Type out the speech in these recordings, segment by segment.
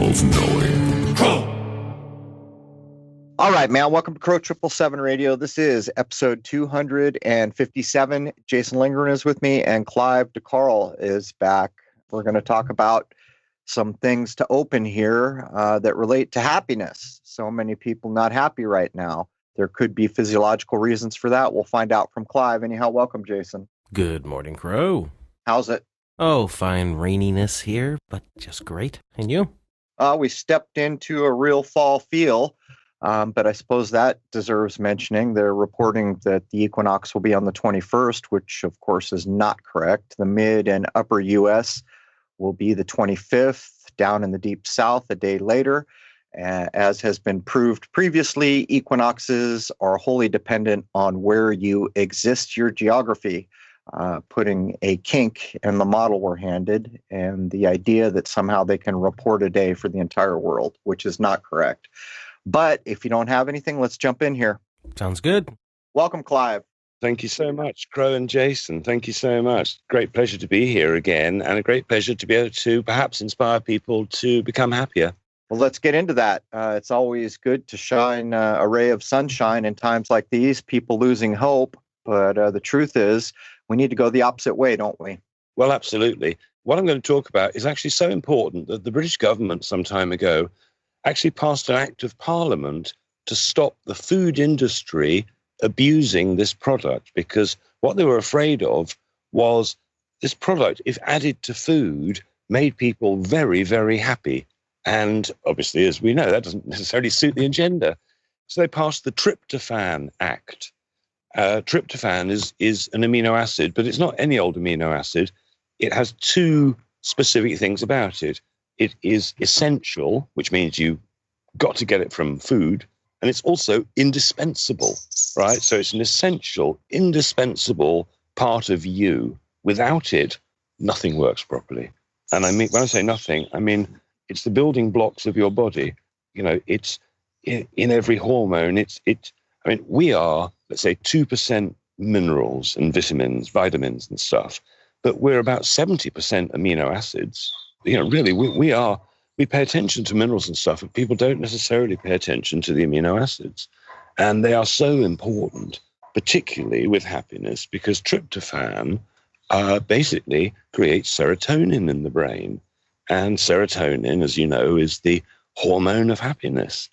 of knowing. All right, man. Welcome to Crow 777 Radio. This is episode 257. Jason Lindgren is with me, and Clive DeCarl is back. We're going to talk about some things to open here that relate to happiness. So many people not happy right now. There could be physiological reasons for that. We'll find out from Clive. Anyhow, welcome, Jason. Good morning, Crow. How's it? Oh, fine raininess here, but just great. And you? We stepped into a real fall feel, but I suppose that deserves mentioning. They're reporting that the equinox will be on the 21st, which, of course, is not correct. The mid and upper U.S. will be the 25th, down in the deep south a day later. As has been proved previously, equinoxes are wholly dependent on where you exist, your geography, putting a kink in the model we're handed, and the idea that somehow they can report a day for the entire world, which is not correct. But if you don't have anything, let's jump in here. Sounds good. Welcome, Clive. Thank you so much, Crow and Jason. Thank you so much. Great pleasure to be here again, and a great pleasure to be able to perhaps inspire people to become happier. Well, let's get into that. It's always good to shine a ray of sunshine in times like these, people losing hope. But the truth is, we need to go the opposite way, don't we? Well, absolutely. What I'm going to talk about is actually so important that the British government some time ago actually passed an act of parliament to stop the food industry abusing this product, because what they were afraid of was this product, if added to food, made people very, very happy. And obviously, as we know, that doesn't necessarily suit the agenda. So they passed the Tryptophan Act. Tryptophan is an amino acid, but it's not any old amino acid. It has two specific things about it. It is essential, which means you got to get it from food, and it's also indispensable, right? So it's an essential, indispensable part of you. Without it, nothing works properly. And I mean, when I say nothing, I mean it's the building blocks of your body. You know, it's in every hormone. I mean, we are, let's say, 2% minerals and vitamins and stuff, but we're about 70% amino acids. You know, really, we pay attention to minerals and stuff, but people don't necessarily pay attention to the amino acids. And they are so important, particularly with happiness, because tryptophan basically creates serotonin in the brain. And serotonin, as you know, is the hormone of happiness.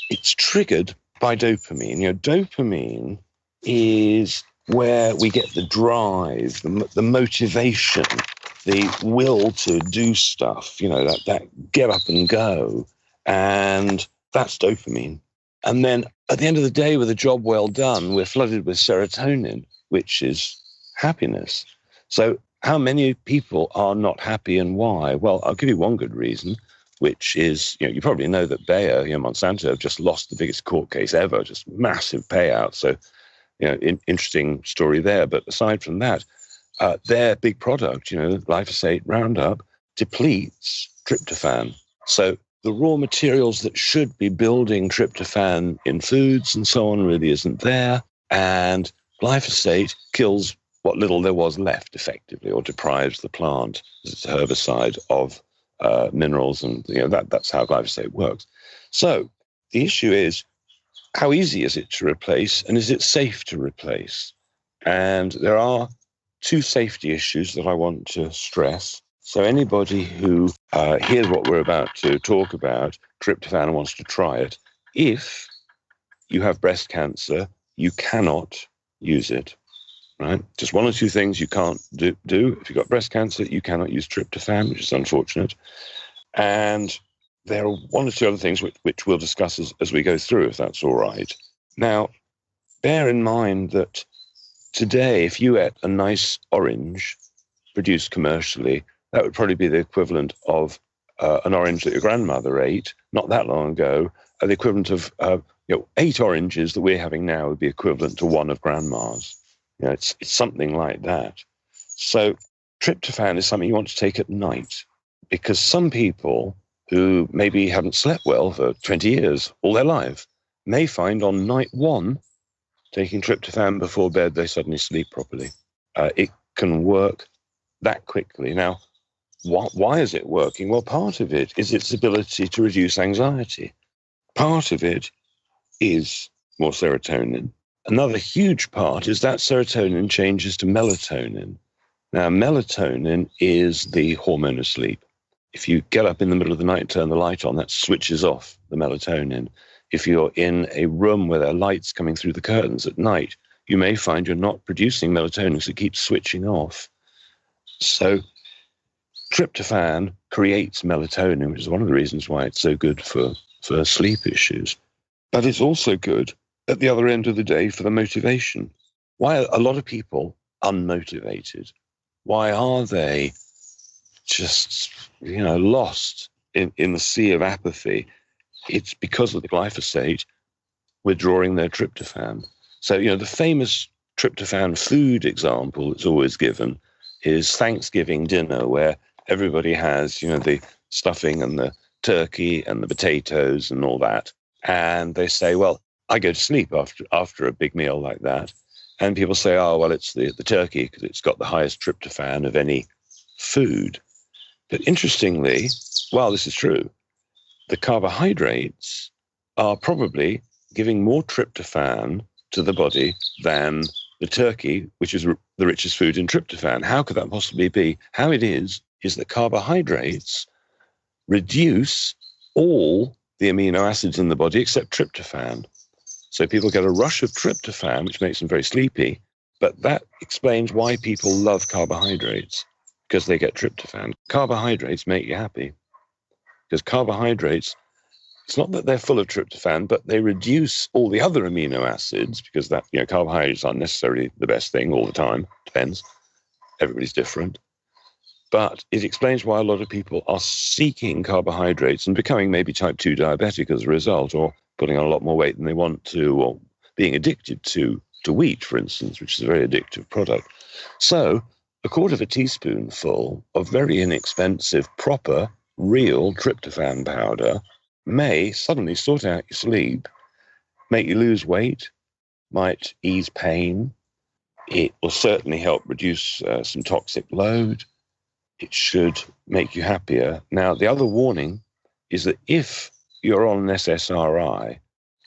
It's triggered by dopamine. You know, dopamine is where we get the drive, the motivation, the will to do stuff, you know, that get up and go. And that's dopamine. And then at the end of the day, with a job well done, we're flooded with serotonin, which is happiness. So how many people are not happy and why? Well, I'll give you one good reason, which is, you know, you probably know that Bayer, Monsanto, have just lost the biggest court case ever, just massive payout. So, you know, interesting story there. But aside from that, their big product, glyphosate Roundup, depletes tryptophan. So the raw materials that should be building tryptophan in foods and so on really isn't there. And glyphosate kills what little there was left effectively, or deprives the plant as it's a herbicide of minerals. And that's how glyphosate works. So the issue is, how easy is it to replace, and is it safe to replace? And there are two safety issues that I want to stress. So anybody who hears what we're about to talk about, tryptophan, and wants to try it, if you have breast cancer, you cannot use it, right? Just one or two things you can't do. If you've got breast cancer, you cannot use tryptophan, which is unfortunate. And there are one or two other things which we'll discuss as we go through, if that's all right. Now, bear in mind that today, if you ate a nice orange produced commercially, that would probably be the equivalent of an orange that your grandmother ate not that long ago. The equivalent of 8 oranges that we're having now would be equivalent to one of grandma's. It's something like that. So tryptophan is something you want to take at night, because some people who maybe haven't slept well for 20 years, all their life, may find on night one, taking tryptophan before bed, they suddenly sleep properly. It can work that quickly. Now, why is it working? Well, part of it is its ability to reduce anxiety. Part of it is more serotonin. Another huge part is that serotonin changes to melatonin. Now, melatonin is the hormone of sleep. If you get up in the middle of the night and turn the light on, that switches off the melatonin. If you're in a room where there are lights coming through the curtains at night, you may find you're not producing melatonin because it keeps switching off. So tryptophan creates melatonin, which is one of the reasons why it's so good for sleep issues. But it's also good at the other end of the day for the motivation. Why are a lot of people unmotivated? Why are they just, lost in the sea of apathy? It's because of the glyphosate withdrawing their tryptophan. So, the famous tryptophan food example that's always given is Thanksgiving dinner, where everybody has, the stuffing and the turkey and the potatoes and all that. And they say, well, I go to sleep after a big meal like that. And people say, oh, well, it's the turkey because it's got the highest tryptophan of any food. But interestingly, while this is true, the carbohydrates are probably giving more tryptophan to the body than the turkey, which is the richest food in tryptophan. How could that possibly be? How it is that carbohydrates reduce all the amino acids in the body except tryptophan. So people get a rush of tryptophan, which makes them very sleepy, but that explains why people love carbohydrates, because they get tryptophan. Carbohydrates make you happy, because carbohydrates, it's not that they're full of tryptophan, but they reduce all the other amino acids, because that, carbohydrates aren't necessarily the best thing all the time. Depends. Everybody's different. But it explains why a lot of people are seeking carbohydrates and becoming maybe type 2 diabetic as a result, or putting on a lot more weight than they want to, or being addicted to wheat, for instance, which is a very addictive product. So a quarter of a teaspoonful of very inexpensive, proper, real tryptophan powder may suddenly sort out your sleep, make you lose weight, might ease pain. It will certainly help reduce some toxic load. It should make you happier. Now, the other warning is that if you're on an SSRI,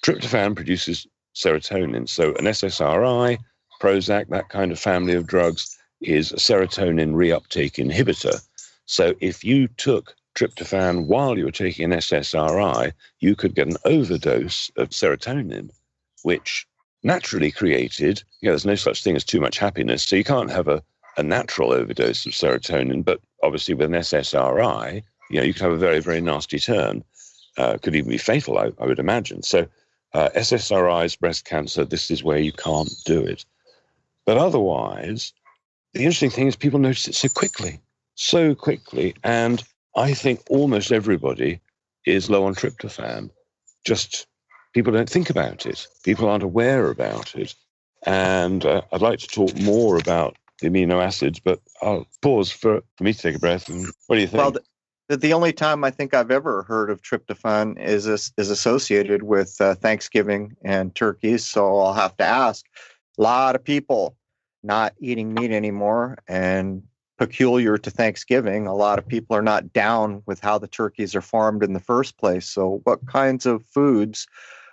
tryptophan produces serotonin. So an SSRI, Prozac, that kind of family of drugs is a serotonin reuptake inhibitor. So if you took tryptophan while you were taking an SSRI, you could get an overdose of serotonin, which naturally created, there's no such thing as too much happiness. So you can't have a natural overdose of serotonin, but obviously with an SSRI, you could have a very, very nasty turn. Could even be fatal, I would imagine. So SSRIs, breast cancer, this is where you can't do it. But otherwise, the interesting thing is people notice it so quickly. And I think almost everybody is low on tryptophan. Just people don't think about it. People aren't aware about it. And I'd like to talk more about the amino acids, but I'll pause for me to take a breath. And what do you think? Well, the only time I think I've ever heard of tryptophan is associated with Thanksgiving and turkeys. So I'll have to ask. A lot of people not eating meat anymore, and peculiar to Thanksgiving, a lot of people are not down with how the turkeys are farmed in the first place. So what kinds of foods,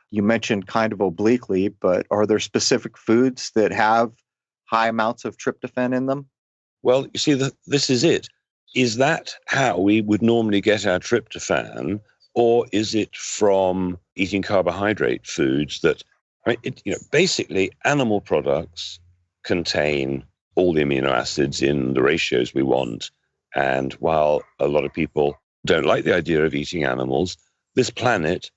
you mentioned kind of obliquely, but are there specific foods that have high amounts of tryptophan in them? Well, you see, this is it. Is that how we would normally get our tryptophan, or is it from eating carbohydrate foods that, basically animal products contain all the amino acids in the ratios we want. And while a lot of people don't like the idea of eating animals, this planet,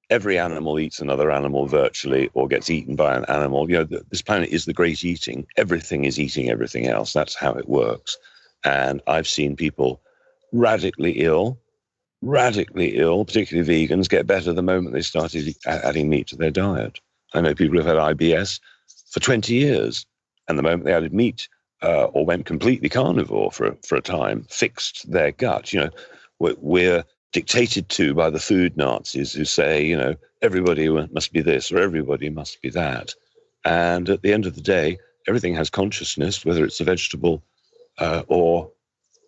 every animal eats another animal virtually, or gets eaten by an animal. This planet is the great eating. Everything is eating everything else. That's how it works. And I've seen people radically ill, particularly vegans, get better the moment they started adding meat to their diet. I know people who've had IBS for 20 years, and the moment they added meat or went completely carnivore for a time, fixed their gut. We're dictated to by the food Nazis who say, everybody must be this or everybody must be that. And at the end of the day, everything has consciousness, whether it's a vegetable or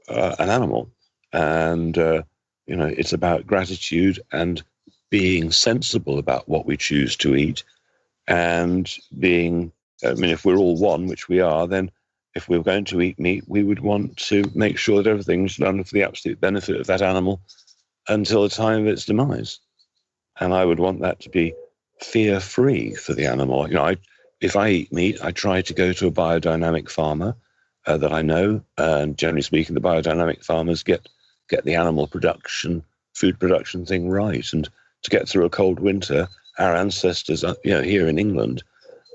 an animal. And, it's about gratitude and being sensible about what we choose to eat and if we're all one, which we are, then if we're going to eat meat, we would want to make sure that everything's done for the absolute benefit of that animal until the time of its demise. And I would want that to be fear-free for the animal. If I eat meat, I try to go to a biodynamic farmer that I know, and generally speaking, the biodynamic farmers get the animal production, food production thing right. And to get through a cold winter, our ancestors, here in England,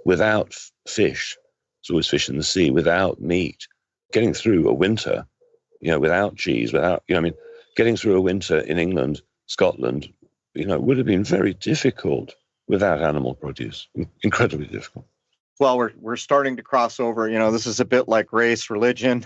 without fish, there's always fish in the sea, without meat, getting through a winter, without cheese, getting through a winter in England, Scotland, would have been very difficult without animal produce, incredibly difficult. Well, we're starting to cross over. This is a bit like race, religion,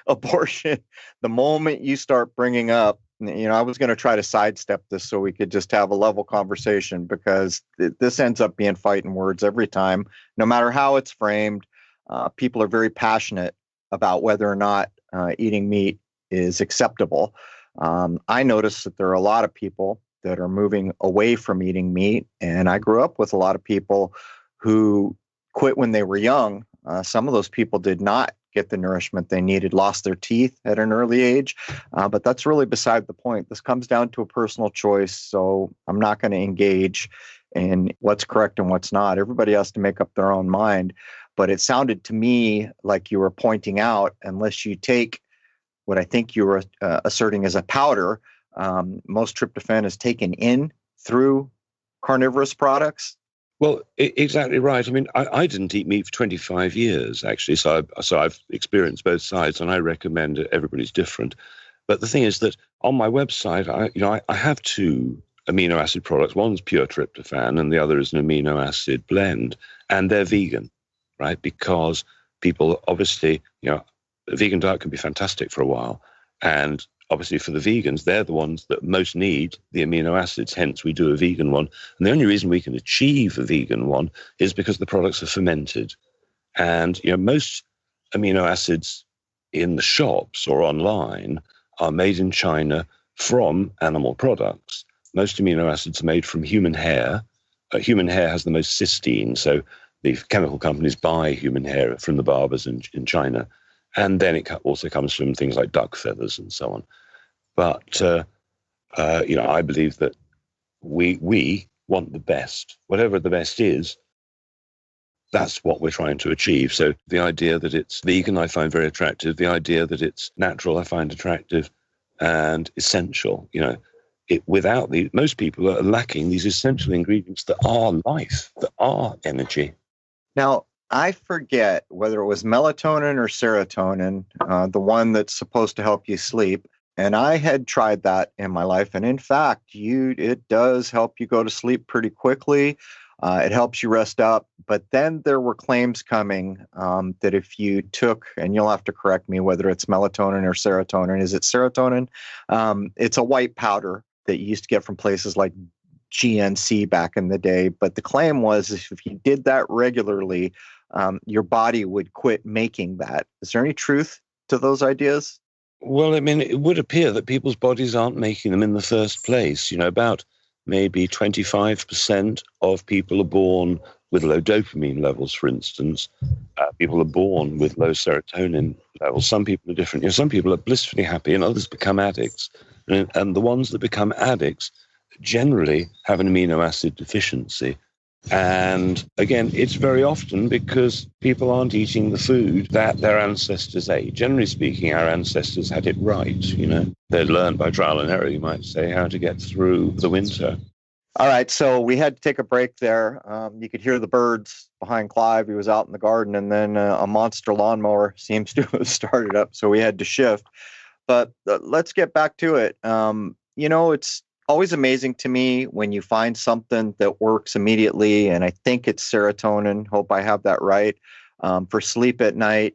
abortion. The moment you start bringing up, I was going to try to sidestep this so we could just have a level conversation, because this ends up being fighting words every time, no matter how it's framed. People are very passionate about whether or not eating meat is acceptable. I notice that there are a lot of people that are moving away from eating meat, and I grew up with a lot of people who quit when they were young. Some of those people did not get the nourishment they needed, lost their teeth at an early age. But that's really beside the point. This comes down to a personal choice. So I'm not going to engage in what's correct and what's not. Everybody has to make up their own mind. But it sounded to me like you were pointing out, unless you take what I think you were asserting as a powder, most tryptophan is taken in through carnivorous products. Well, exactly right. I didn't eat meat for 25 years, actually, so I've experienced both sides, and I recommend it. Everybody's different. But the thing is that on my website, I have two amino acid products. One's pure tryptophan, and the other is an amino acid blend, and they're vegan, right? Because people, obviously, a vegan diet can be fantastic for a while, and obviously, for the vegans, they're the ones that most need the amino acids. Hence, we do a vegan one. And the only reason we can achieve a vegan one is because the products are fermented. And, most amino acids in the shops or online are made in China from animal products. Most amino acids are made from human hair. Human hair has the most cysteine. So the chemical companies buy human hair from the barbers in China. And then it also comes from things like duck feathers and so on. But, I believe that we want the best. Whatever the best is, that's what we're trying to achieve. So the idea that it's vegan, I find very attractive. The idea that it's natural, I find attractive and essential. Most people are lacking these essential ingredients that are life, that are energy. Now, I forget whether it was melatonin or serotonin, the one that's supposed to help you sleep. And I had tried that in my life. And in fact, it does help you go to sleep pretty quickly. It helps you rest up. But then there were claims coming that if you took, and you'll have to correct me whether it's melatonin or serotonin. Is it serotonin? It's a white powder that you used to get from places like GNC back in the day. But the claim was if you did that regularly, your body would quit making that. Is there any truth to those ideas? Well, it would appear that people's bodies aren't making them in the first place. About maybe 25% of people are born with low dopamine levels, for instance. People are born with low serotonin levels. Some people are different. Some people are blissfully happy and others become addicts. And the ones that become addicts generally have an amino acid deficiency. And again, it's very often because people aren't eating the food that their ancestors ate. Generally speaking, our ancestors had it right. They'd learned by trial and error, you might say, how to get through the winter. All right, so we had to take a break there. You could hear the birds behind Clive. He was out in the garden, and then a monster lawnmower seems to have started up, so we had to shift. But let's get back to it. It's always amazing to me when you find something that works immediately, and I think it's serotonin. Hope I have that right, for sleep at night.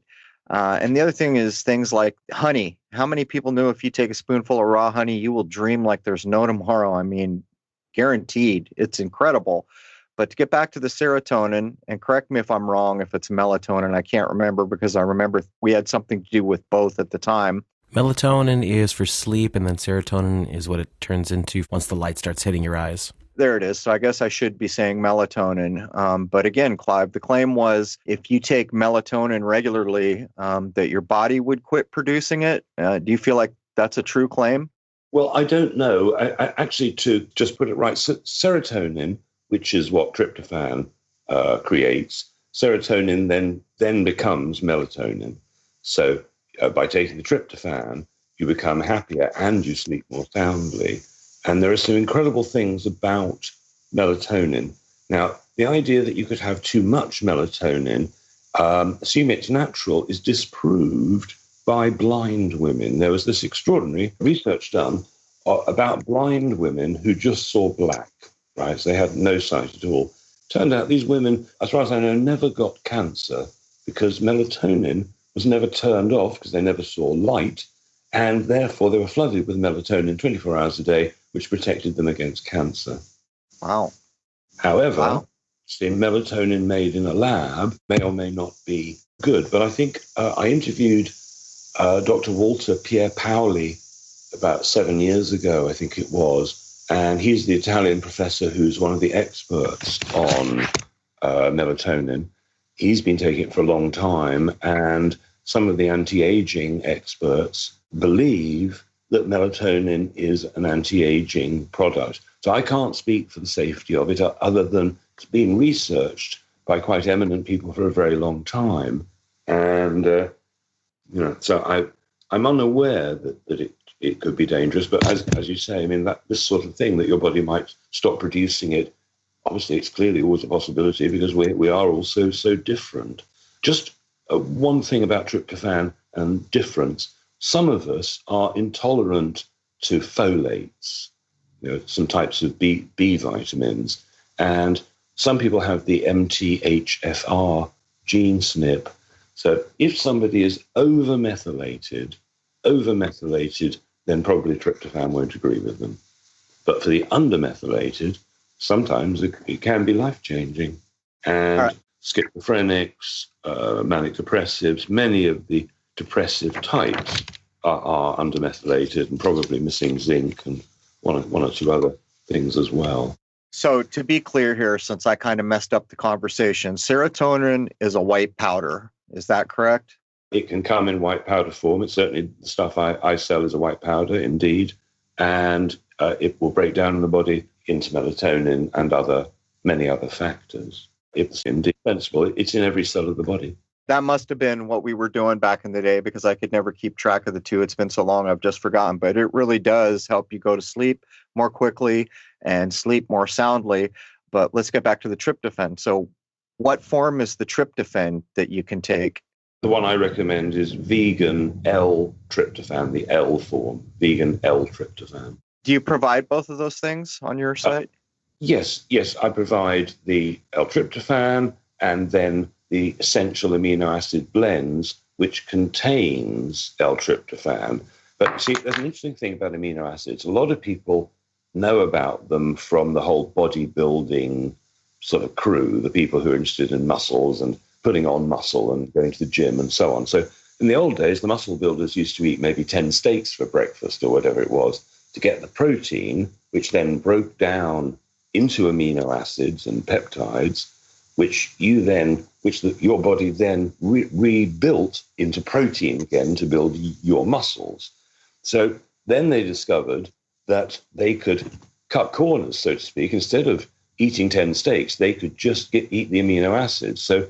And the other thing is things like honey. How many people knew if you take a spoonful of raw honey, you will dream like there's no tomorrow? I mean, guaranteed. It's incredible. But to get back to the serotonin, and correct me if I'm wrong, if it's melatonin, I can't remember because I remember we had something to do with both at the time. Melatonin is for sleep, and then serotonin is what it turns into once the light starts hitting your eyes. There it is. So I guess I should be saying melatonin. But again, Clive, the claim was if you take melatonin regularly, that your body would quit producing it. Do you feel like that's a true claim? Well, I don't know. I actually, to just put it right, serotonin, which is what tryptophan creates, serotonin then becomes melatonin. So by taking the tryptophan, you become happier and you sleep more soundly. And there are some incredible things about melatonin. Now, the idea that you could have too much melatonin, assuming it's natural, is disproved by blind women. There was this extraordinary research done about blind women who just saw black, right? So they had no sight at all. Turned out these women, as far as I know, never got cancer because melatonin was never turned off because they never saw light. And therefore, they were flooded with melatonin 24 hours a day, which protected them against cancer. Wow. However, see, melatonin made in a lab may or may not be good. But I think I interviewed Dr. Walter Pierpaoli about 7 years ago, I think it was. And he's the Italian professor who's one of the experts on melatonin. He's been taking it for a long time. And some of the anti-aging experts believe that melatonin is an anti-aging product. So I can't speak for the safety of it other than it's been researched by quite eminent people for a very long time. And, so I'm unaware that it could be dangerous. But as you say, I mean, that this sort of thing that your body might stop producing it, obviously it's clearly always a possibility because we are all so different. Just one thing about tryptophan and difference. Some of us are intolerant to folates, some types of B vitamins. And some people have the MTHFR gene SNP. So if somebody is over-methylated, then probably tryptophan won't agree with them. But for the under-methylated, sometimes it can be life-changing. And schizophrenics, manic depressives, many of the depressive types are undermethylated and probably missing zinc and one or two other things as well. So to be clear here, since I kind of messed up the conversation, serotonin is a white powder. Is that correct? It can come in white powder form. It's certainly the stuff I sell is a white powder, indeed. And it will break down in the body into melatonin and many other factors. It's indispensable. It's in every cell of the body. That must have been what we were doing back in the day because I could never keep track of the two. It's been so long, I've just forgotten. But it really does help you go to sleep more quickly and sleep more soundly. But let's get back to the tryptophan. So what form is the tryptophan that you can take? The one I recommend is vegan L-tryptophan, the L form, vegan L-tryptophan. Do you provide both of those things on your site? Yes. I provide the L-tryptophan and then the essential amino acid blends, which contains L-tryptophan. But see, there's an interesting thing about amino acids. A lot of people know about them from the whole bodybuilding sort of crew, the people who are interested in muscles and putting on muscle and going to the gym and so on. So in the old days, the muscle builders used to eat maybe 10 steaks for breakfast or whatever it was to get the protein, which then broke down into amino acids and peptides, which your body then rebuilt into protein again to build your muscles. So then they discovered that they could cut corners, so to speak. Instead of eating 10 steaks, they could just eat the amino acids. So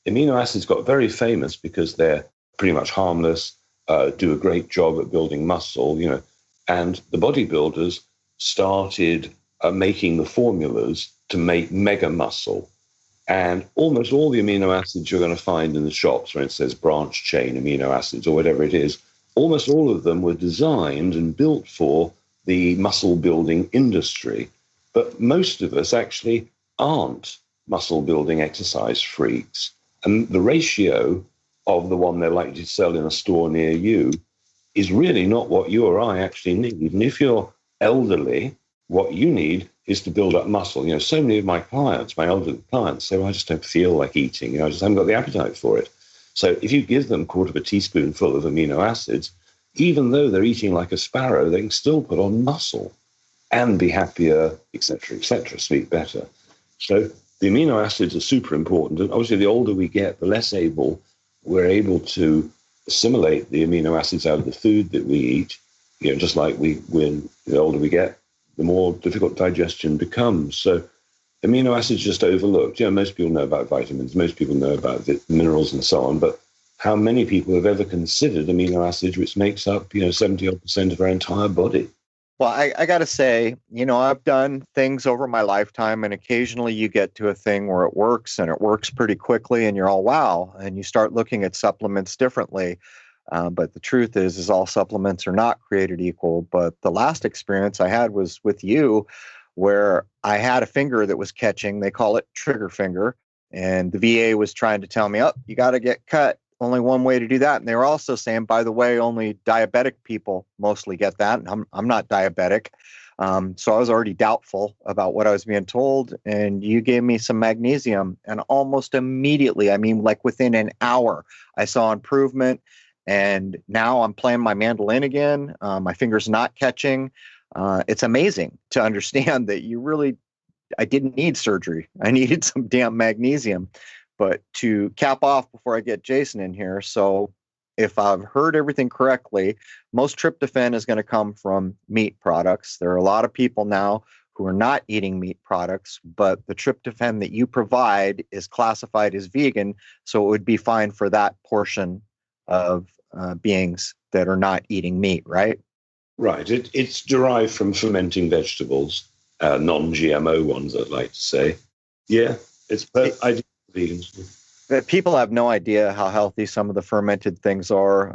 amino acids got very famous because they're pretty much harmless, do a great job at building muscle, and the bodybuilders started making the formulas to make mega muscle. And almost all the amino acids you're going to find in the shops, where it says branch chain amino acids or whatever it is, almost all of them were designed and built for the muscle building industry. But most of us actually aren't muscle building exercise freaks. And the ratio of the one they're likely to sell in a store near you is really not what you or I actually need. And if you're elderly, what you need is to build up muscle. So many of my clients, my elderly clients, say, well, I just don't feel like eating. I just haven't got the appetite for it. So if you give them a quarter of a teaspoonful of amino acids, even though they're eating like a sparrow, they can still put on muscle and be happier, etc., sleep better. So the amino acids are super important. And obviously, the older we get, the less we're able to assimilate the amino acids out of the food that we eat. Just like when the older we get, the more difficult digestion becomes. So amino acids just overlooked. Most people know about vitamins, most people know about the minerals and so on, but how many people have ever considered amino acids, which makes up, 70% of our entire body? Well, I got to say, I've done things over my lifetime, and occasionally you get to a thing where it works and it works pretty quickly and you're all, wow, and you start looking at supplements differently. But the truth is all supplements are not created equal. But the last experience I had was with you, where I had a finger that was catching. They call it trigger finger. And the VA was trying to tell me, oh, you got to get cut. Only one way to do that. And they were also saying, by the way, only diabetic people mostly get that. And I'm not diabetic. So I was already doubtful about what I was being told. And you gave me some magnesium. And almost immediately, like within an hour, I saw improvement. And now I'm playing my mandolin again. My finger's not catching. It's amazing to understand that I didn't need surgery. I needed some damn magnesium. But to cap off before I get Jason in here, so if I've heard everything correctly, most tryptophan is going to come from meat products. There are a lot of people now who are not eating meat products, but the tryptophan that you provide is classified as vegan, so it would be fine for that portion of beings that are not eating meat, right? Right. It's derived from fermenting vegetables, non-GMO ones, I'd like to say. Yeah, it's ideal for vegans. People have no idea how healthy some of the fermented things are.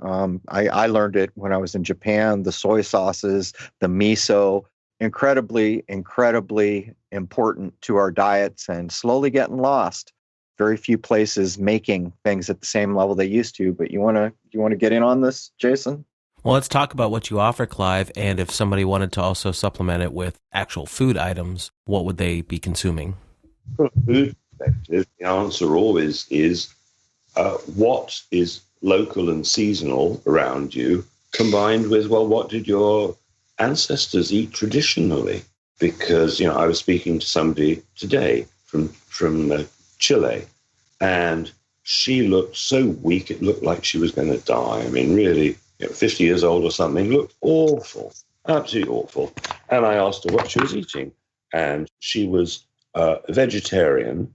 I learned it when I was in Japan. The soy sauces, the miso, incredibly, incredibly important to our diets and slowly getting lost. Very few places making things at the same level they used to. But you want to get in on this, Jason? Well, let's talk about what you offer, Clive, and if somebody wanted to also supplement it with actual food items, what would they be consuming? From a food perspective, the answer always is what is local and seasonal around you, combined with, well, what did your ancestors eat traditionally? Because, I was speaking to somebody today from Chile, and she looked so weak, it looked like she was going to die. Really, 50 years old or something, looked awful, absolutely awful. And I asked her what she was eating, and she was a vegetarian.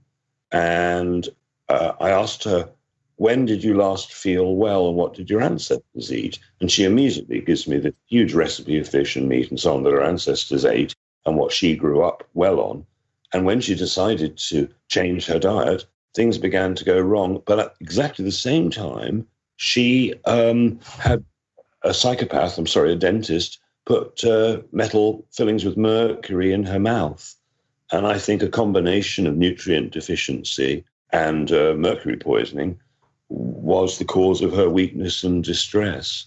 And I asked her, when did you last feel well, and what did your ancestors eat? And she immediately gives me the huge recipe of fish and meat and so on that her ancestors ate and what she grew up well on. And when she decided to change her diet, things began to go wrong. But at exactly the same time, she had a dentist, put metal fillings with mercury in her mouth. And I think a combination of nutrient deficiency and mercury poisoning was the cause of her weakness and distress,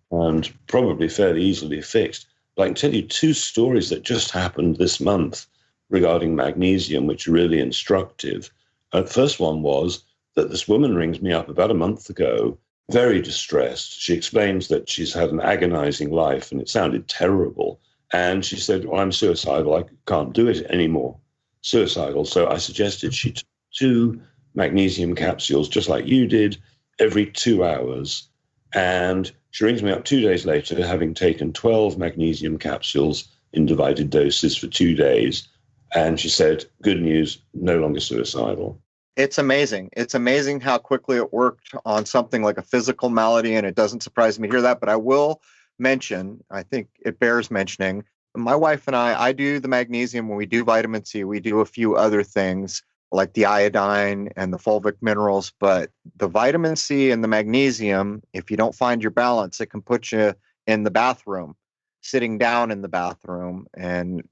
and probably fairly easily fixed. But I can tell you two stories that just happened this month regarding magnesium, which are really instructive. The first one was that this woman rings me up about a month ago, very distressed. She explains that she's had an agonizing life, and it sounded terrible. And she said, well, I'm suicidal. I can't do it anymore. Suicidal. So I suggested she took 2 magnesium capsules, just like you did, every 2 hours. And she rings me up 2 days later, having taken 12 magnesium capsules in divided doses for 2 days. And she said, good news, no longer suicidal. It's amazing. It's amazing how quickly it worked on something like a physical malady, and it doesn't surprise me to hear that. But I will mention, I think it bears mentioning, my wife and I do the magnesium when we do vitamin C. We do a few other things like the iodine and the fulvic minerals, but the vitamin C and the magnesium, if you don't find your balance, it can put you in the bathroom, sitting down in the bathroom. And,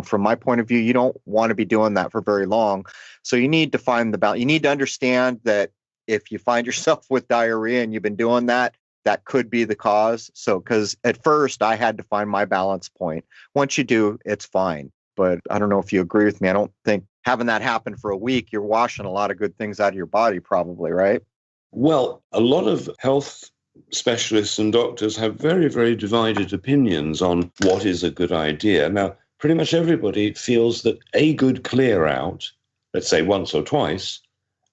from my point of view, you don't want to be doing that for very long. So you need to find the balance. You need to understand that if you find yourself with diarrhea and you've been doing that, that could be the cause. So, because at first I had to find my balance point. Once you do, it's fine. But I don't know if you agree with me. I don't think having that happen for a week, you're washing a lot of good things out of your body, probably, right? Well, a lot of health specialists and doctors have very, very divided opinions on what is a good idea. Now, pretty much everybody feels that a good clear out, let's say once or twice,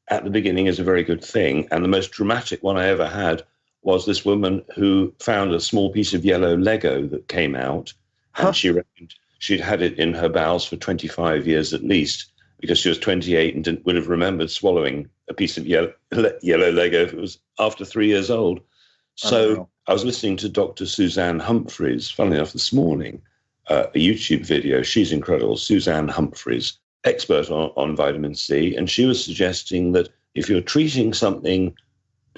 at the beginning is a very good thing. And the most dramatic one I ever had was this woman who found a small piece of yellow Lego that came out, and she reckoned she'd had it in her bowels for 25 years at least, because she was 28 and would have remembered swallowing a piece of yellow Lego if it was after 3 years old. So I was listening to Dr. Suzanne Humphreys, funnily enough, this morning, a YouTube video. She's incredible, Suzanne Humphreys, expert on vitamin C, and she was suggesting that if you're treating something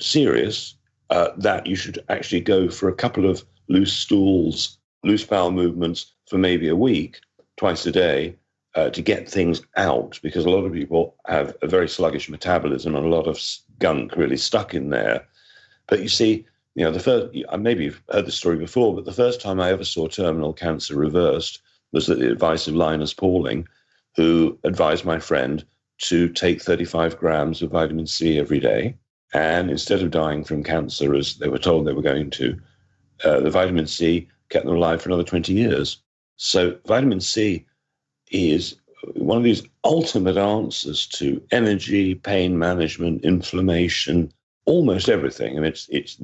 serious, that you should actually go for a couple of loose stools, loose bowel movements for maybe a week, twice a day, to get things out, because a lot of people have a very sluggish metabolism and a lot of gunk really stuck in there. But you see, the first, maybe you've heard the story before, but the first time I ever saw terminal cancer reversed was at the advice of Linus Pauling, who advised my friend to take 35 grams of vitamin C every day. And instead of dying from cancer, as they were told they were going to, the vitamin C kept them alive for another 20 years. So vitamin C is one of these ultimate answers to energy, pain management, inflammation, almost everything. I mean, it's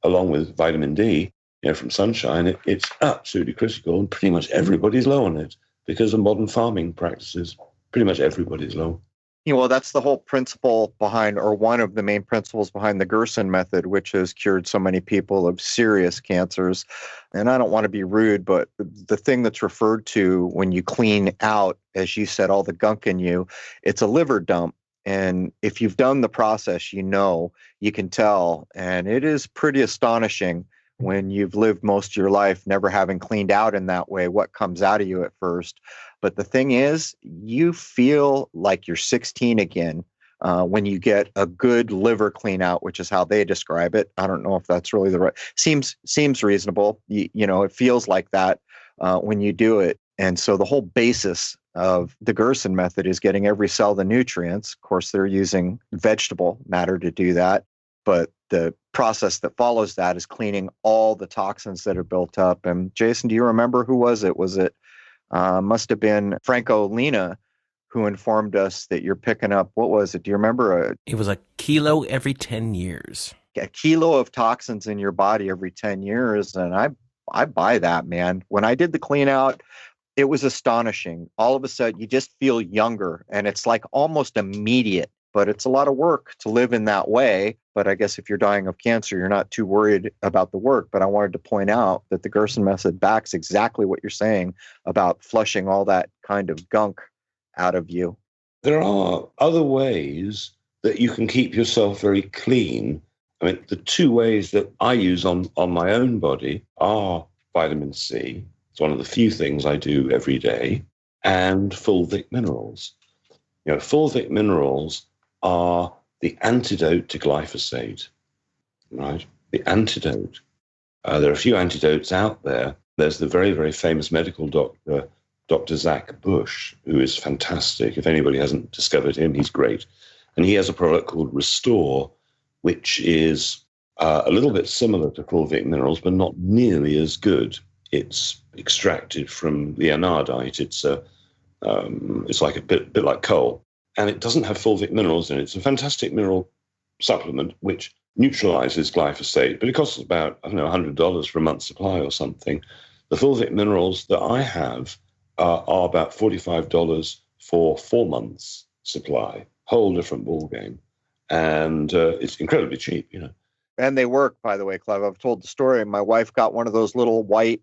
along with vitamin D, from sunshine, it's absolutely critical, and pretty much everybody's low on it because of modern farming practices. Pretty much everybody's low. Well, that's the whole principle behind, or one of the main principles behind the Gerson method, which has cured so many people of serious cancers. And I don't want to be rude, but the thing that's referred to when you clean out, as you said, all the gunk in you, it's a liver dump. And if you've done the process, you can tell. And it is pretty astonishing when you've lived most of your life never having cleaned out in that way, what comes out of you at first. But the thing is, you feel like you're 16 again when you get a good liver clean out, which is how they describe it. I don't know if that's really the right. Seems reasonable. It feels like that when you do it. And so the whole basis of the Gerson method is getting every cell the nutrients. Of course, they're using vegetable matter to do that. But the process that follows that is cleaning all the toxins that are built up. And Jason, do you remember who was it? Was it must have been Franco Lena who informed us that you're picking up, what was it? Do you remember? It was a kilo every 10 years. A kilo of toxins in your body every 10 years. And I buy that, man. When I did the clean out, it was astonishing. All of a sudden, you just feel younger, and it's like almost immediate. But it's a lot of work to live in that way. But I guess if you're dying of cancer, you're not too worried about the work. But I wanted to point out that the Gerson method backs exactly what you're saying about flushing all that kind of gunk out of you. There are other ways that you can keep yourself very clean. I mean, the two ways that I use on my own body are vitamin C. It's one of the few things I do every day, and fulvic minerals. Fulvic minerals are the antidote to glyphosate, right? The antidote. There are a few antidotes out there. There's the very, very famous medical doctor, Dr. Zach Bush, who is fantastic. If anybody hasn't discovered him, he's great. And he has a product called Restore, which is a little bit similar to fulvic minerals, but not nearly as good. It's extracted from the anardite. It's like a bit like coal. And it doesn't have fulvic minerals in it. It's a fantastic mineral supplement which neutralizes glyphosate, but it costs about, $100 for a month's supply or something. The fulvic minerals that I have are about $45 for 4 months supply. Whole different ballgame. And it's incredibly cheap, And they work, by the way, Clive. I've told the story. My wife got one of those little white,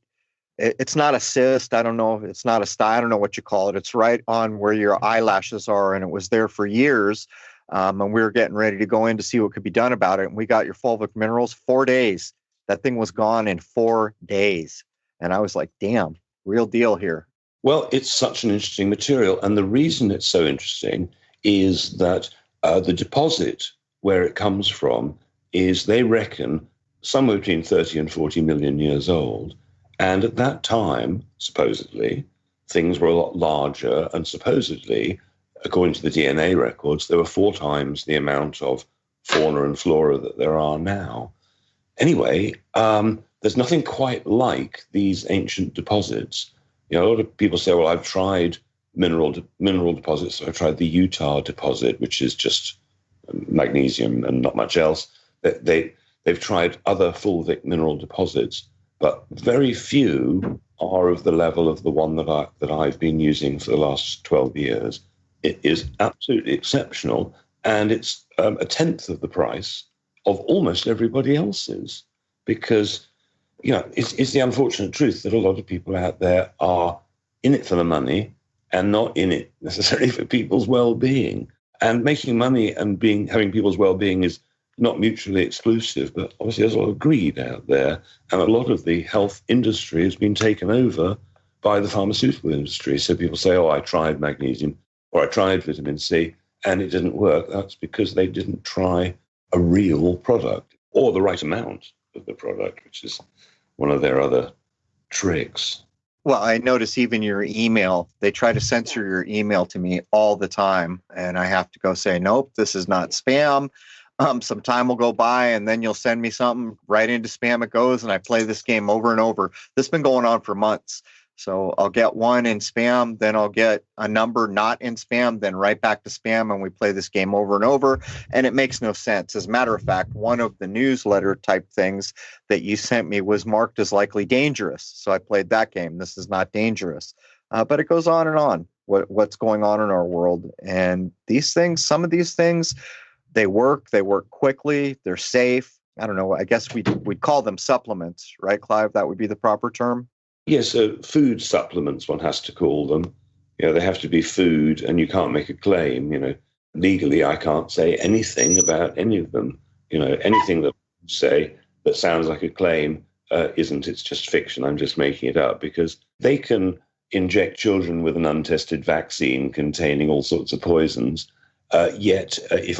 it's not a cyst. I don't know. It's not a sty. I don't know what you call it. It's right on where your eyelashes are. And it was there for years. And we were getting ready to go in to see what could be done about it. And we got your fulvic minerals, 4 days. That thing was gone in 4 days. And I was like, damn, real deal here. Well, it's such an interesting material. And the reason it's so interesting is that the deposit where it comes from is, they reckon, somewhere between 30 and 40 million years old. And at that time, supposedly, things were a lot larger, and supposedly, according to the DNA records, there were 4 times the amount of fauna and flora that there are now. Anyway, there's nothing quite like these ancient deposits. A lot of people say, well, I've tried mineral deposits. I've tried the Utah deposit, which is just magnesium and not much else. They've tried other fulvic mineral deposits, but very few are of the level of the one that I've been using for the last 12 years. It is absolutely exceptional, and it's a tenth of the price of almost everybody else's, because it's the unfortunate truth that a lot of people out there are in it for the money and not in it necessarily for people's well-being. And making money and having people's well-being is not mutually exclusive, but obviously there's a lot of greed out there, and a lot of the health industry has been taken over by the pharmaceutical industry. So people say, oh, I tried magnesium or I tried vitamin C and it didn't work. That's because they didn't try a real product or the right amount of the product, which is one of their other tricks. Well, I notice even your email, they try to censor your email to me all the time. And I have to go say, nope, this is not spam. Some time will go by and then you'll send me something right into spam. It goes, and I play this game over and over. This has been going on for months. So I'll get one in spam, then I'll get a number not in spam, then right back to spam, and we play this game over and over, and it makes no sense. As a matter of fact, one of the newsletter type things that you sent me was marked as likely dangerous. So I played that game. This is not dangerous. But it goes on and on, what's going on in our world. And these things, some of these things, they work quickly, they're safe. I don't know, I guess we'd call them supplements, right, Clive? That would be the proper term? Yes, so food supplements, one has to call them. They have to be food, and you can't make a claim. Legally, I can't say anything about any of them. Anything that I say that sounds like a claim isn't. It's just fiction. I'm just making it up, because they can inject children with an untested vaccine containing all sorts of poisons. Yet, if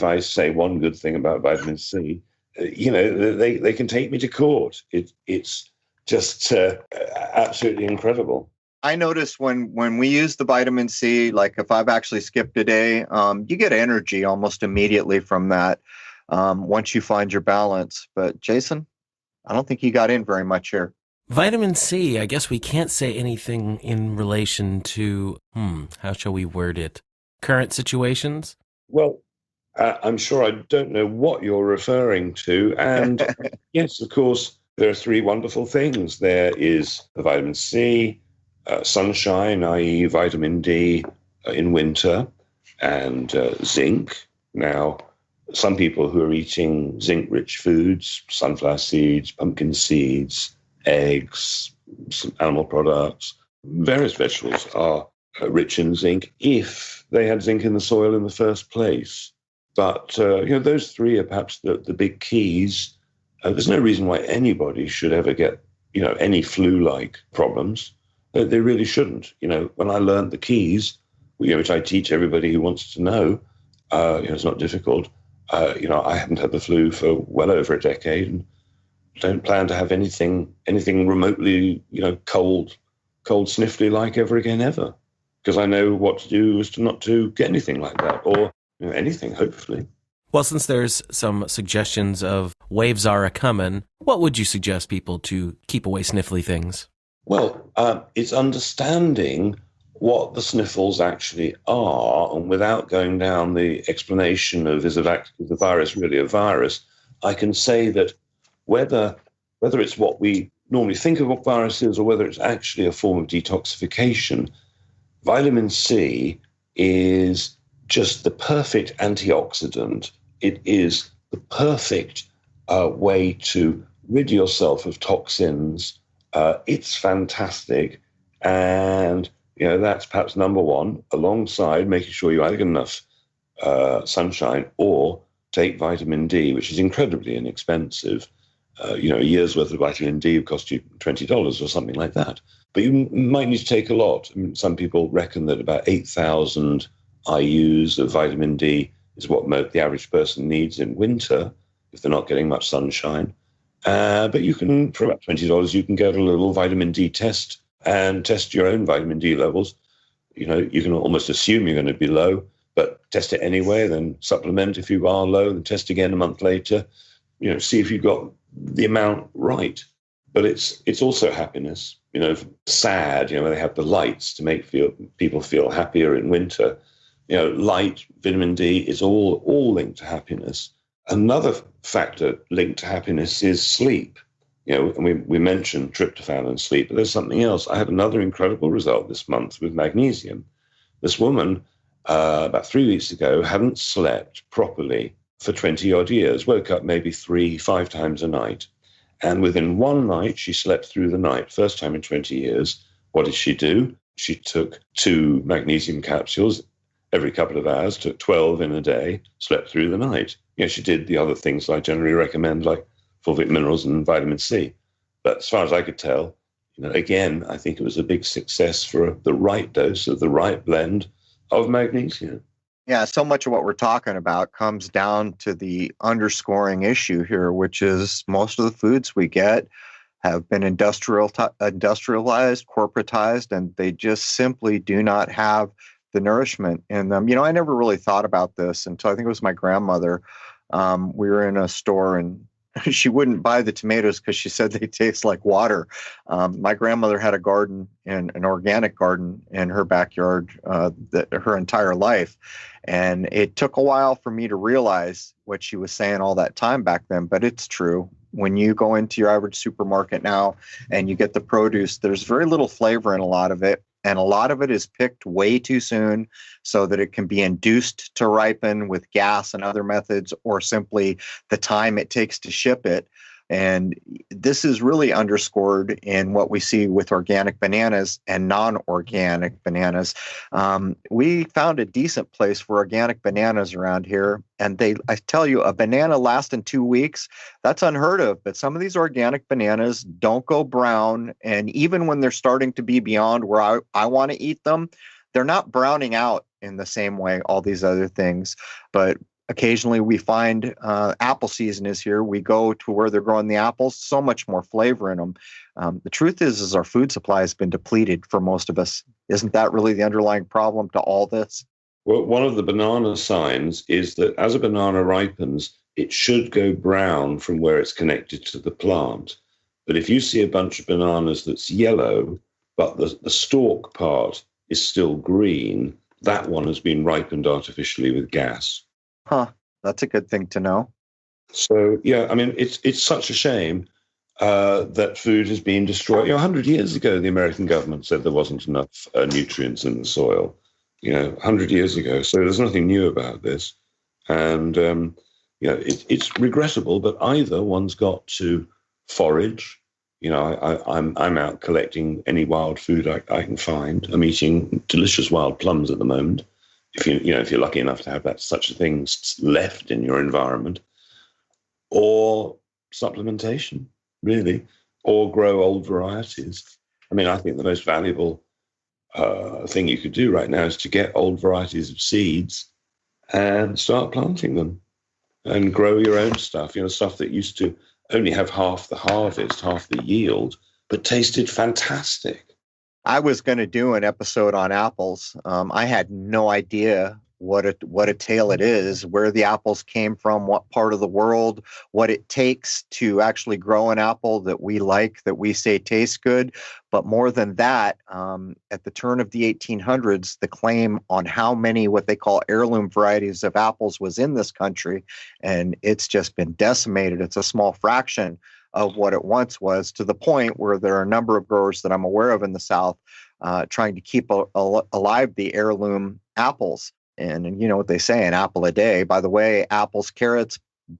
I say one good thing about vitamin C, they can take me to court. It's just absolutely incredible. I notice when we use the vitamin C, like if I've actually skipped a day, you get energy almost immediately from that once you find your balance. But Jason, I don't think you got in very much here. Vitamin C, I guess we can't say anything in relation to, how shall we word it? Current situations? Well, I'm sure I don't know what you're referring to. And yes, of course, there are three wonderful things. There is the vitamin C, sunshine, i.e. vitamin D in winter, and zinc. Now, some people who are eating zinc-rich foods, sunflower seeds, pumpkin seeds, eggs, some animal products, various vegetables are rich in zinc if they had zinc in the soil in the first place. But, those three are perhaps the big keys. There's no reason why anybody should ever get, any flu-like problems. They really shouldn't. When I learned the keys, which I teach everybody who wants to know, it's not difficult. I haven't had the flu for well over a decade and don't plan to have anything remotely, cold sniffly like ever again, ever. Because I know what to do is not to get anything like that, or anything, hopefully. Well, since there's some suggestions of waves are a-coming, what would you suggest people to keep away sniffly things? Well, it's understanding what the sniffles actually are, and without going down the explanation of is the virus really a virus, I can say that whether it's what we normally think of what virus is or whether it's actually a form of detoxification, vitamin C is just the perfect antioxidant. It is the perfect way to rid yourself of toxins. It's fantastic. And, that's perhaps number one, alongside making sure you either get enough sunshine or take vitamin D, which is incredibly inexpensive. A year's worth of vitamin D would cost you $20 or something like that. But you might need to take a lot. Some people reckon that about 8,000 IUs of vitamin D is what the average person needs in winter if they're not getting much sunshine. But you can, for about $20, you can get a little vitamin D test and test your own vitamin D levels. You can almost assume you're going to be low, but test it anyway, then supplement if you are low, then test again a month later. See if you've got the amount right. But it's also happiness, sad, where they have the lights to make people feel happier in winter. Light, vitamin D is all linked to happiness. Another factor linked to happiness is sleep. And we mentioned tryptophan and sleep, but there's something else. I had another incredible result this month with magnesium. This woman, about 3 weeks ago, hadn't slept properly for 20 odd years, woke up maybe 3-5 times a night. And within one night, she slept through the night. First time in 20 years. What did she do? She took 2 magnesium capsules every couple of hours, took 12 in a day, slept through the night. She did the other things I generally recommend, like fulvic minerals and vitamin C. But as far as I could tell, again, I think it was a big success for the right dose of the right blend of magnesium. Yeah, so much of what we're talking about comes down to the underscoring issue here, which is most of the foods we get have been industrialized, corporatized, and they just simply do not have the nourishment in them. I never really thought about this until I think it was my grandmother. We were in a store and she wouldn't buy the tomatoes because she said they taste like water. My grandmother had a garden, and an organic garden in her backyard her entire life. And it took a while for me to realize what she was saying all that time back then, but it's true. When you go into your average supermarket now and you get the produce, there's very little flavor in a lot of it. And a lot of it is picked way too soon so that it can be induced to ripen with gas and other methods, or simply the time it takes to ship it. And this is really underscored in what we see with organic bananas and non-organic bananas. We found a decent place for organic bananas around here. And I tell you, a banana lasting 2 weeks, that's unheard of. But some of these organic bananas don't go brown. And even when they're starting to be beyond where I want to eat them, they're not browning out in the same way all these other things. But occasionally we find apple season is here. We go to where they're growing the apples, so much more flavor in them. The truth is our food supply has been depleted for most of us. Isn't that really the underlying problem to all this? Well, one of the banana signs is that as a banana ripens, it should go brown from where it's connected to the plant. But if you see a bunch of bananas that's yellow, but the stalk part is still green, that one has been ripened artificially with gas. Huh. That's a good thing to know. So, yeah, I mean, it's such a shame that food has been destroyed. 100 years ago, the American government said there wasn't enough nutrients in the soil, 100 years ago. So there's nothing new about this. And, it's regrettable, but either one's got to forage. I'm out collecting any wild food I can find. I'm eating delicious wild plums at the moment. If you're lucky enough to have such a thing left in your environment, or supplementation, really, or grow old varieties. I mean, I think the most valuable thing you could do right now is to get old varieties of seeds and start planting them and grow your own stuff, stuff that used to only have half the harvest, half the yield, but tasted fantastic. I was going to do an episode on apples. I had no idea what a tale it is, where the apples came from, what part of the world, what it takes to actually grow an apple that we like, that we say tastes good. But more than that, at the turn of the 1800s, the claim on how many what they call heirloom varieties of apples was in this country, and it's just been decimated. It's a small fraction of what it once was, to the point where there are a number of growers that I'm aware of in the South trying to keep alive the heirloom apples. And you know what they say, an apple a day. By the way, apples, carrots,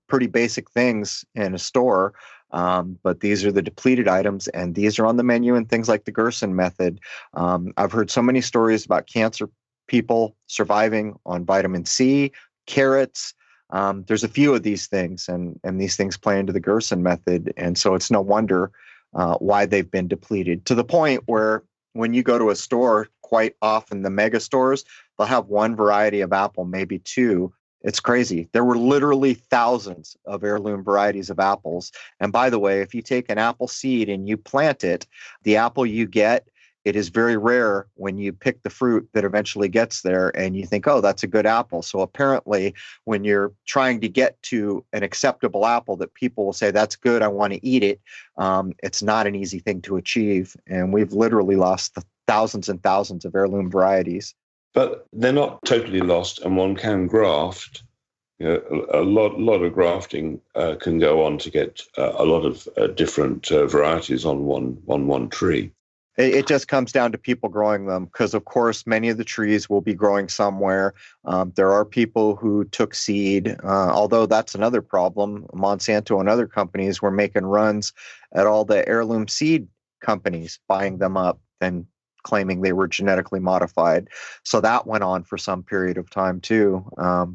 pretty basic things in a store. But these are the depleted items, and these are on the menu in things like the Gerson method. I've heard so many stories about cancer people surviving on vitamin C, carrots. There's a few of these things, and these things play into the Gerson method. And so it's no wonder why they've been depleted, to the point where when you go to a store, quite often the mega stores, they'll have one variety of apple, maybe two. It's crazy. There were literally thousands of heirloom varieties of apples. And by the way, if you take an apple seed and you plant it, the apple you get it is very rare when you pick the fruit that eventually gets there and you think, oh, that's a good apple. So apparently, when you're trying to get to an acceptable apple that people will say, that's good, I want to eat it, it's not an easy thing to achieve. And we've literally lost thousands and thousands of heirloom varieties. But they're not totally lost, and one can graft. A lot of grafting can go on to get a lot of different varieties on one tree. It just comes down to people growing them because, of course, many of the trees will be growing somewhere. There are people who took seed, although that's another problem. Monsanto and other companies were making runs at all the heirloom seed companies, buying them up and claiming they were genetically modified. So that went on for some period of time too.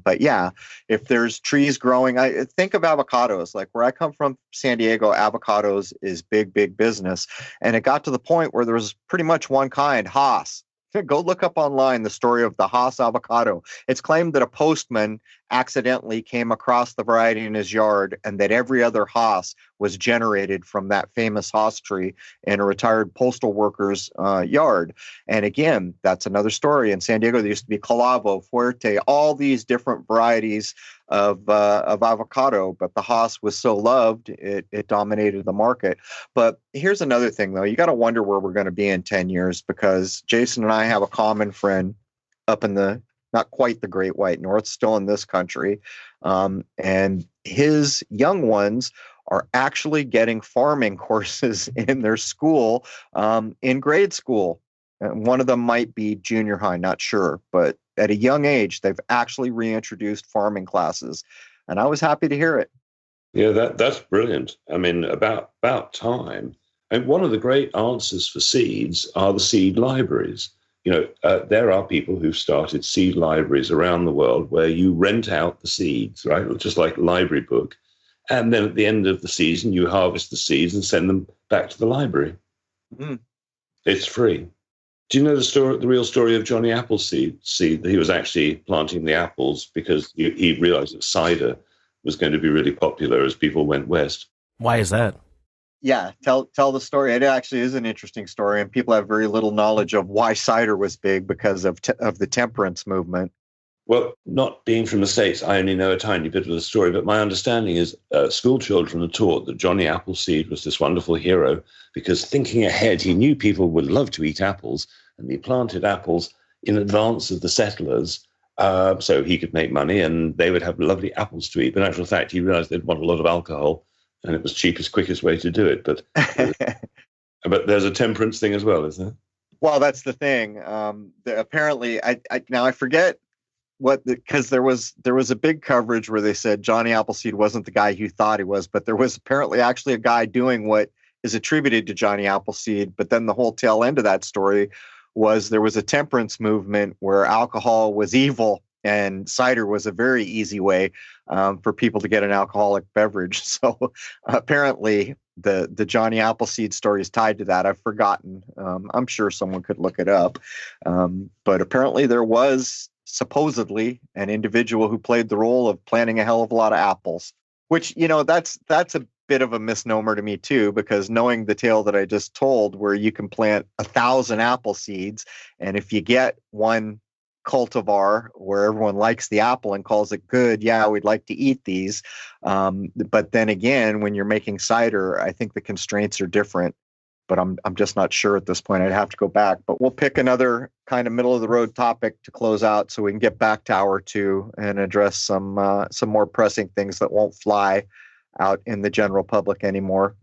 But yeah, if there's trees growing, I think of avocados. Like where I come from, San Diego, avocados is big business. And it got to the point where there was pretty much one kind, Hass. Go look up online the story of the Hass avocado. It's claimed that a postman accidentally came across the variety in his yard and that every other Hass was generated from that famous Hass tree in a retired postal worker's yard. And again, that's another story. In San Diego, there used to be Calavo, Fuerte, all these different varieties of avocado, but the Hass was so loved, it dominated the market. But here's another thing, though. You got to wonder where we're going to be in 10 years because Jason and I have a common friend up in the, not quite the Great White North, still in this country. And his young ones are actually getting farming courses in their school, in grade school. And one of them might be junior high, not sure, but at a young age, they've actually reintroduced farming classes. And I was happy to hear it. Yeah, that's brilliant. I mean, about time. And one of the great answers for seeds are the seed libraries. There are people who've started seed libraries around the world where you rent out the seeds, right? Just like a library book. And then at the end of the season, you harvest the seeds and send them back to the library. Mm. It's free. Do you know the real story of Johnny Appleseed? He was actually planting the apples because he realized that cider was going to be really popular as people went west. Why is that? Yeah, tell the story. It actually is an interesting story, and people have very little knowledge of why cider was big because of the temperance movement. Well, not being from the States, I only know a tiny bit of the story, but my understanding is school children are taught that Johnny Appleseed was this wonderful hero because thinking ahead, he knew people would love to eat apples, and he planted apples in advance of the settlers so he could make money and they would have lovely apples to eat. But in actual fact, he realized they'd want a lot of alcohol, and it was cheapest, quickest way to do it. But there's a temperance thing as well, isn't there? Well, that's the thing. Apparently, I forget because there was a big coverage where they said Johnny Appleseed wasn't the guy you thought he was, but there was apparently actually a guy doing what is attributed to Johnny Appleseed. But then the whole tail end of that story was there was a temperance movement where alcohol was evil and cider was a very easy way for people to get an alcoholic beverage. So apparently the Johnny Appleseed story is tied to that. I've forgotten. I'm sure someone could look it up. But apparently there was supposedly an individual who played the role of planting a hell of a lot of apples, which, that's a bit of a misnomer to me too, because knowing the tale that I just told where you can plant 1,000 apple seeds, and if you get one cultivar where everyone likes the apple and calls it good, yeah, we'd like to eat these. But then again, when you're making cider, I think the constraints are different. But I'm just not sure at this point. I'd have to go back. But we'll pick another kind of middle of the road topic to close out, so we can get back to hour 2 and address some more pressing things that won't fly out in the general public anymore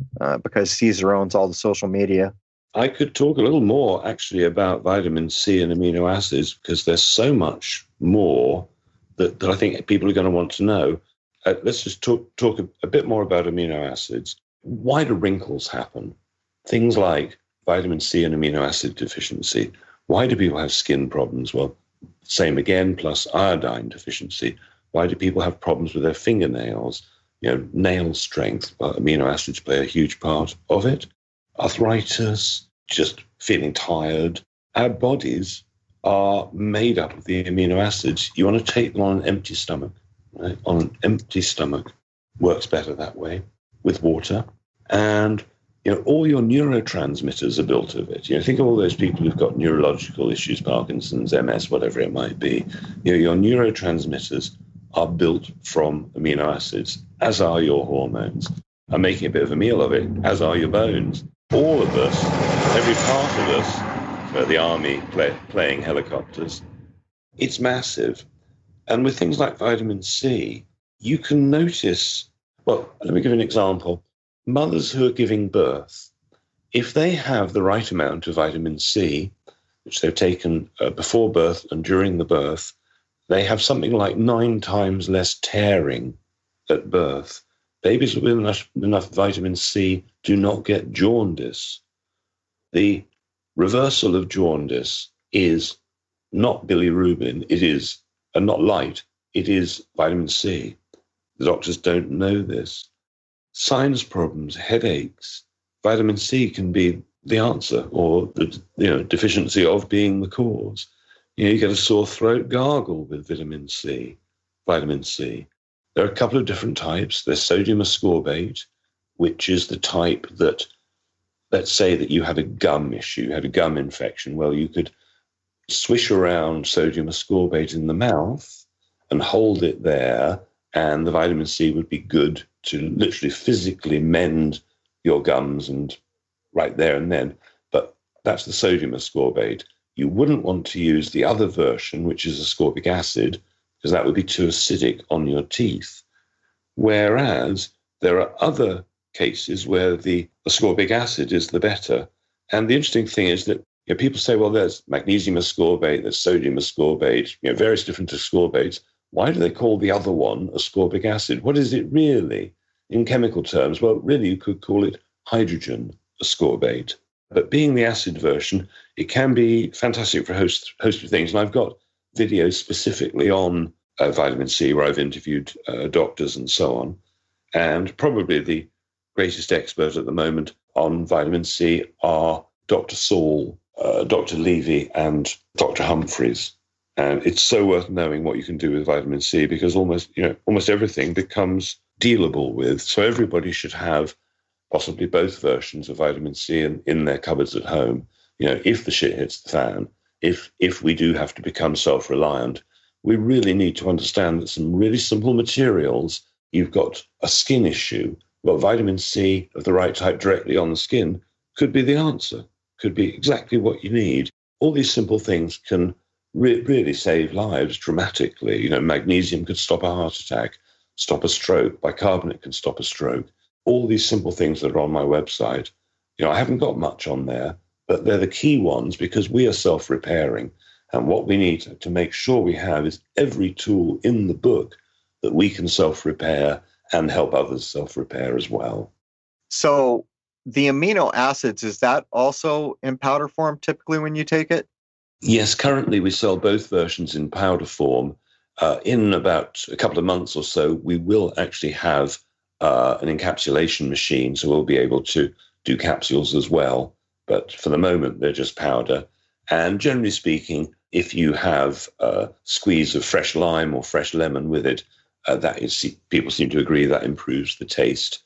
because Caesar owns all the social media. I could talk a little more actually about vitamin C and amino acids because there's so much more that I think people are going to want to know. Let's just talk a bit more about amino acids. Why do wrinkles happen? Things like vitamin C and amino acid deficiency. Why do people have skin problems? Well, same again, plus iodine deficiency. Why do people have problems with their fingernails? Nail strength. Well, amino acids play a huge part of it. Arthritis, just feeling tired. Our bodies are made up of the amino acids. You want to take them on an empty stomach, right? On an empty stomach. Works better that way with water. And all your neurotransmitters are built of it. Think of all those people who've got neurological issues, Parkinson's, MS, whatever it might be. Your neurotransmitters are built from amino acids, as are your hormones. I'm making a bit of a meal of it, as are your bones. All of us, every part of us, the army playing helicopters, it's massive. And with things like vitamin C, you can notice, well, let me give an example. Mothers who are giving birth, if they have the right amount of vitamin C, which they've taken before birth and during the birth, they have something like 9 times less tearing at birth. Babies with enough vitamin C do not get jaundice. The reversal of jaundice is not bilirubin, it is, and not light, it is vitamin C. The doctors don't know this. Sinus problems, headaches, vitamin C can be the answer, or the deficiency of being the cause. You get a sore throat, gargle with vitamin C. There are a couple of different types. There's sodium ascorbate, which is the type that, let's say that you had a gum issue, you had a gum infection. Well, you could swish around sodium ascorbate in the mouth and hold it there, and the vitamin C would be good to literally physically mend your gums and right there and then. But that's the sodium ascorbate. You wouldn't want to use the other version, which is ascorbic acid, because that would be too acidic on your teeth. Whereas there are other cases where the ascorbic acid is the better. And the interesting thing is that people say, well, there's magnesium ascorbate, there's sodium ascorbate, various different ascorbates. Why do they call the other one ascorbic acid? What is it really in chemical terms? Well, really, you could call it hydrogen ascorbate. But being the acid version, it can be fantastic for a host of things. And I've got videos specifically on vitamin C where I've interviewed doctors and so on. And probably the greatest expert at the moment on vitamin C are Dr. Saul, Dr. Levy, and Dr. Humphreys. And it's so worth knowing what you can do with vitamin C, because almost everything becomes dealable with. So everybody should have possibly both versions of vitamin C in their cupboards at home. If the shit hits the fan, if we do have to become self-reliant, we really need to understand that some really simple materials, you've got a skin issue, well, vitamin C of the right type directly on the skin could be the answer, could be exactly what you need. All these simple things can really save lives dramatically. Magnesium could stop a heart attack, stop a stroke. Bicarbonate can stop a stroke. All these simple things that are on my website. I haven't got much on there, but they're the key ones because we are self-repairing. And what we need to make sure we have is every tool in the book that we can self-repair and help others self-repair as well. So the amino acids, is that also in powder form typically when you take it? Yes, currently we sell both versions in powder form. In about a couple of months or so, we will actually have an encapsulation machine, so we'll be able to do capsules as well. But for the moment, they're just powder. And generally speaking, if you have a squeeze of fresh lime or fresh lemon with it, people seem to agree that improves the taste.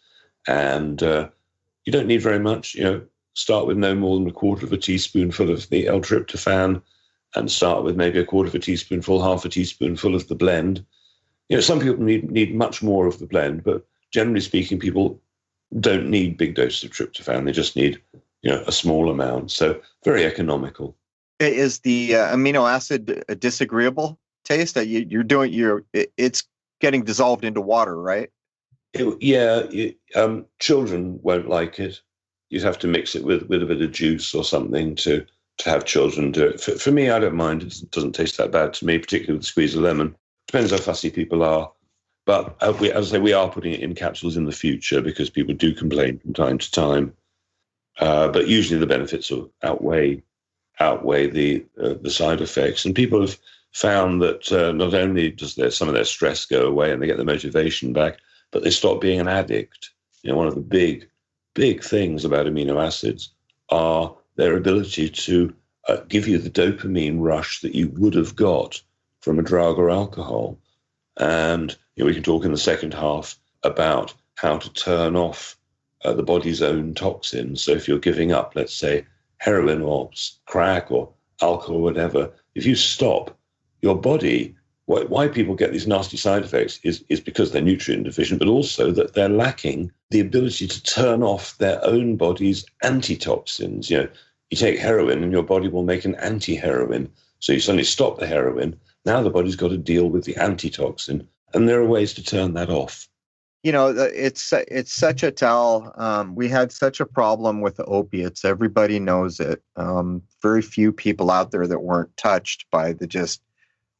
And you don't need very much. Start with no more than a quarter of a teaspoonful of the L-tryptophan and start with maybe a quarter of a teaspoonful, half a teaspoonful of the blend. Some people need much more of the blend, but generally speaking, people don't need big doses of tryptophan. They just need, a small amount. So very economical. Is the amino acid a disagreeable taste that it's getting dissolved into water, right? Children won't like it. You'd have to mix it with a bit of juice or something to have children do it. For me, I don't mind. It doesn't taste that bad to me, particularly with a squeeze of lemon. Depends how fussy people are. But as I say, we are putting it in capsules in the future because people do complain from time to time. But usually the benefits will outweigh the side effects. And people have found that not only does some of their stress go away and they get the motivation back, but they stop being an addict. One of the big things about amino acids are their ability to give you the dopamine rush that you would have got from a drug or alcohol. And we can talk in the second half about how to turn off the body's own toxins. So if you're giving up, let's say, heroin or crack or alcohol or whatever, if you stop, your body, why people get these nasty side effects is because they're nutrient deficient, but also that they're lacking the ability to turn off their own body's antitoxins. You know, you take heroin and your body will make an anti-heroin. So you suddenly stop the heroin. Now the body's got to deal with the antitoxin, and there are ways to turn that off. You know, it's such a tell. We had such a problem with the opiates. Everybody knows it. Very few people out there that weren't touched by the just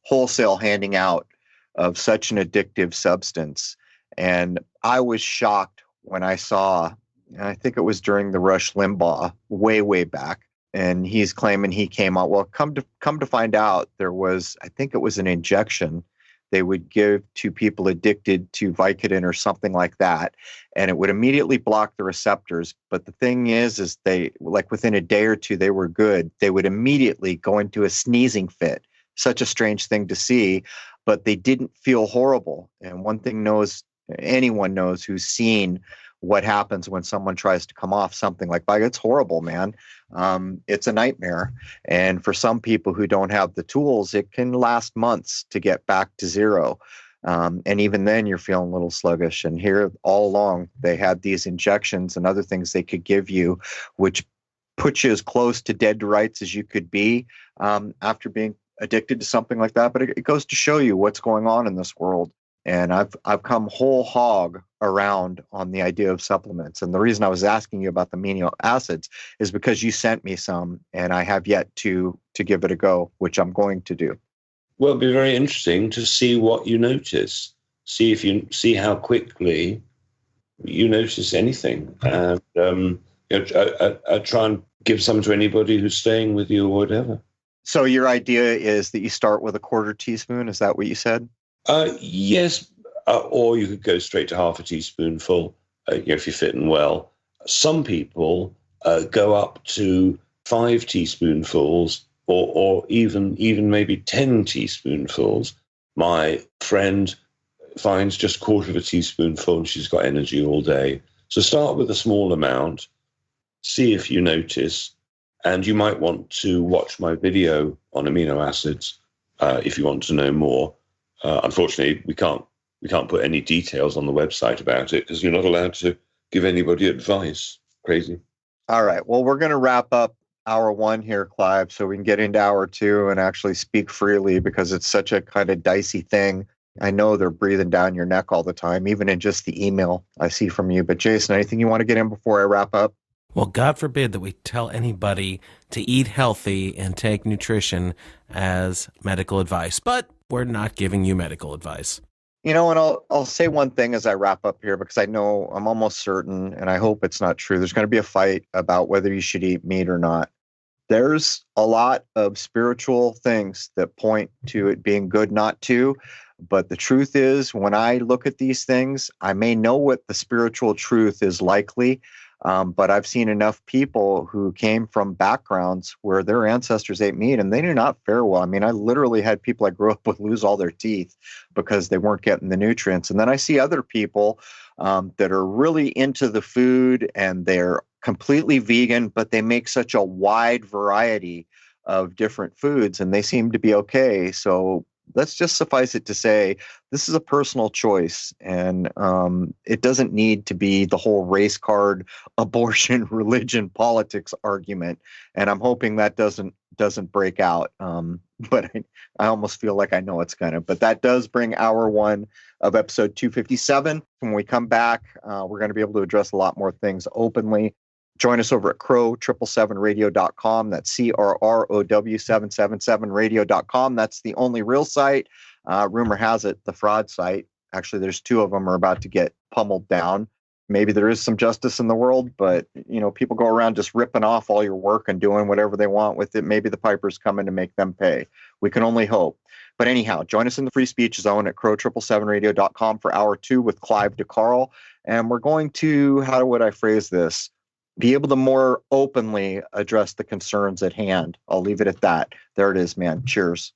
wholesale handing out of such an addictive substance. And I was shocked when I saw, and I think it was during the Rush Limbaugh way back, and he's claiming he came out. Well, come to find out, there was, I think it was an injection they would give to people addicted to Vicodin or something like that, and it would immediately block the receptors. But the thing is they, like, within a day or two, they were good. They would immediately go into a sneezing fit. Such a strange thing to see, but they didn't feel horrible. And one thing anyone knows who's seen what happens when someone tries to come off something like Vicodin. It's horrible, man. It's a nightmare. And for some people who don't have the tools, it can last months to get back to zero. And even then you're feeling a little sluggish. And here all along, they had these injections and other things they could give you, which put you as close to dead to rights as you could be after being addicted to something like that. But it goes to show you what's going on in this world. And I've come whole hog around on the idea of supplements. And the reason I was asking you about the amino acids is because you sent me some, and I have yet to give it a go, which I'm going to do. Well, it'd be very interesting to see what you notice. See how quickly you notice anything. And I try and give some to anybody who's staying with you or whatever. So your idea is that you start with a quarter teaspoon. Is that what you said? Yes, or you could go straight to half a teaspoonful if you're fitting well. Some people go up to 5 teaspoonfuls or even maybe 10 teaspoonfuls. My friend finds just 1/4 teaspoonful and she's got energy all day. So start with a small amount, see if you notice, and you might want to watch my video on amino acids if you want to know more. Unfortunately, we can't put any details on the website about it because you're not allowed to give anybody advice. Crazy. All right. Well, we're going to wrap up hour 1 here, Clive, so we can get into hour 2 and actually speak freely, because it's such a kind of dicey thing. I know they're breathing down your neck all the time, even in just the email I see from you. But Jason, anything you want to get in before I wrap up? Well, God forbid that we tell anybody to eat healthy and take nutrition as medical advice, but we're not giving you medical advice. You know, and I'll say one thing as I wrap up here, because I know, I'm almost certain, and I hope it's not true, there's going to be a fight about whether you should eat meat or not. There's a lot of spiritual things that point to it being good not to, but the truth is, when I look at these things, I may know what the spiritual truth is likely, but I've seen enough people who came from backgrounds where their ancestors ate meat and they did not fare well. I mean, I literally had people I grew up with lose all their teeth because they weren't getting the nutrients. And then I see other people that are really into the food and they're completely vegan, but they make such a wide variety of different foods and they seem to be okay. So let's just suffice it to say, this is a personal choice, and it doesn't need to be the whole race card, abortion, religion, politics argument. And I'm hoping that doesn't break out. But I almost feel like I know it's gonna. But that does bring hour 1 of episode 257. When we come back, we're going to be able to address a lot more things openly. Join us over at crow777radio.com. That's CRROW777radio.com. That's the only real site. Rumor has it, the fraud site. Actually, there's 2 of them are about to get pummeled down. Maybe there is some justice in the world, but people go around just ripping off all your work and doing whatever they want with it. Maybe the piper's coming to make them pay. We can only hope. But anyhow, join us in the free speech zone at crow777radio.com for hour 2 with Clive DeCarl. And we're going to, how would I phrase this? Be able to more openly address the concerns at hand. I'll leave it at that. There it is, man. Cheers.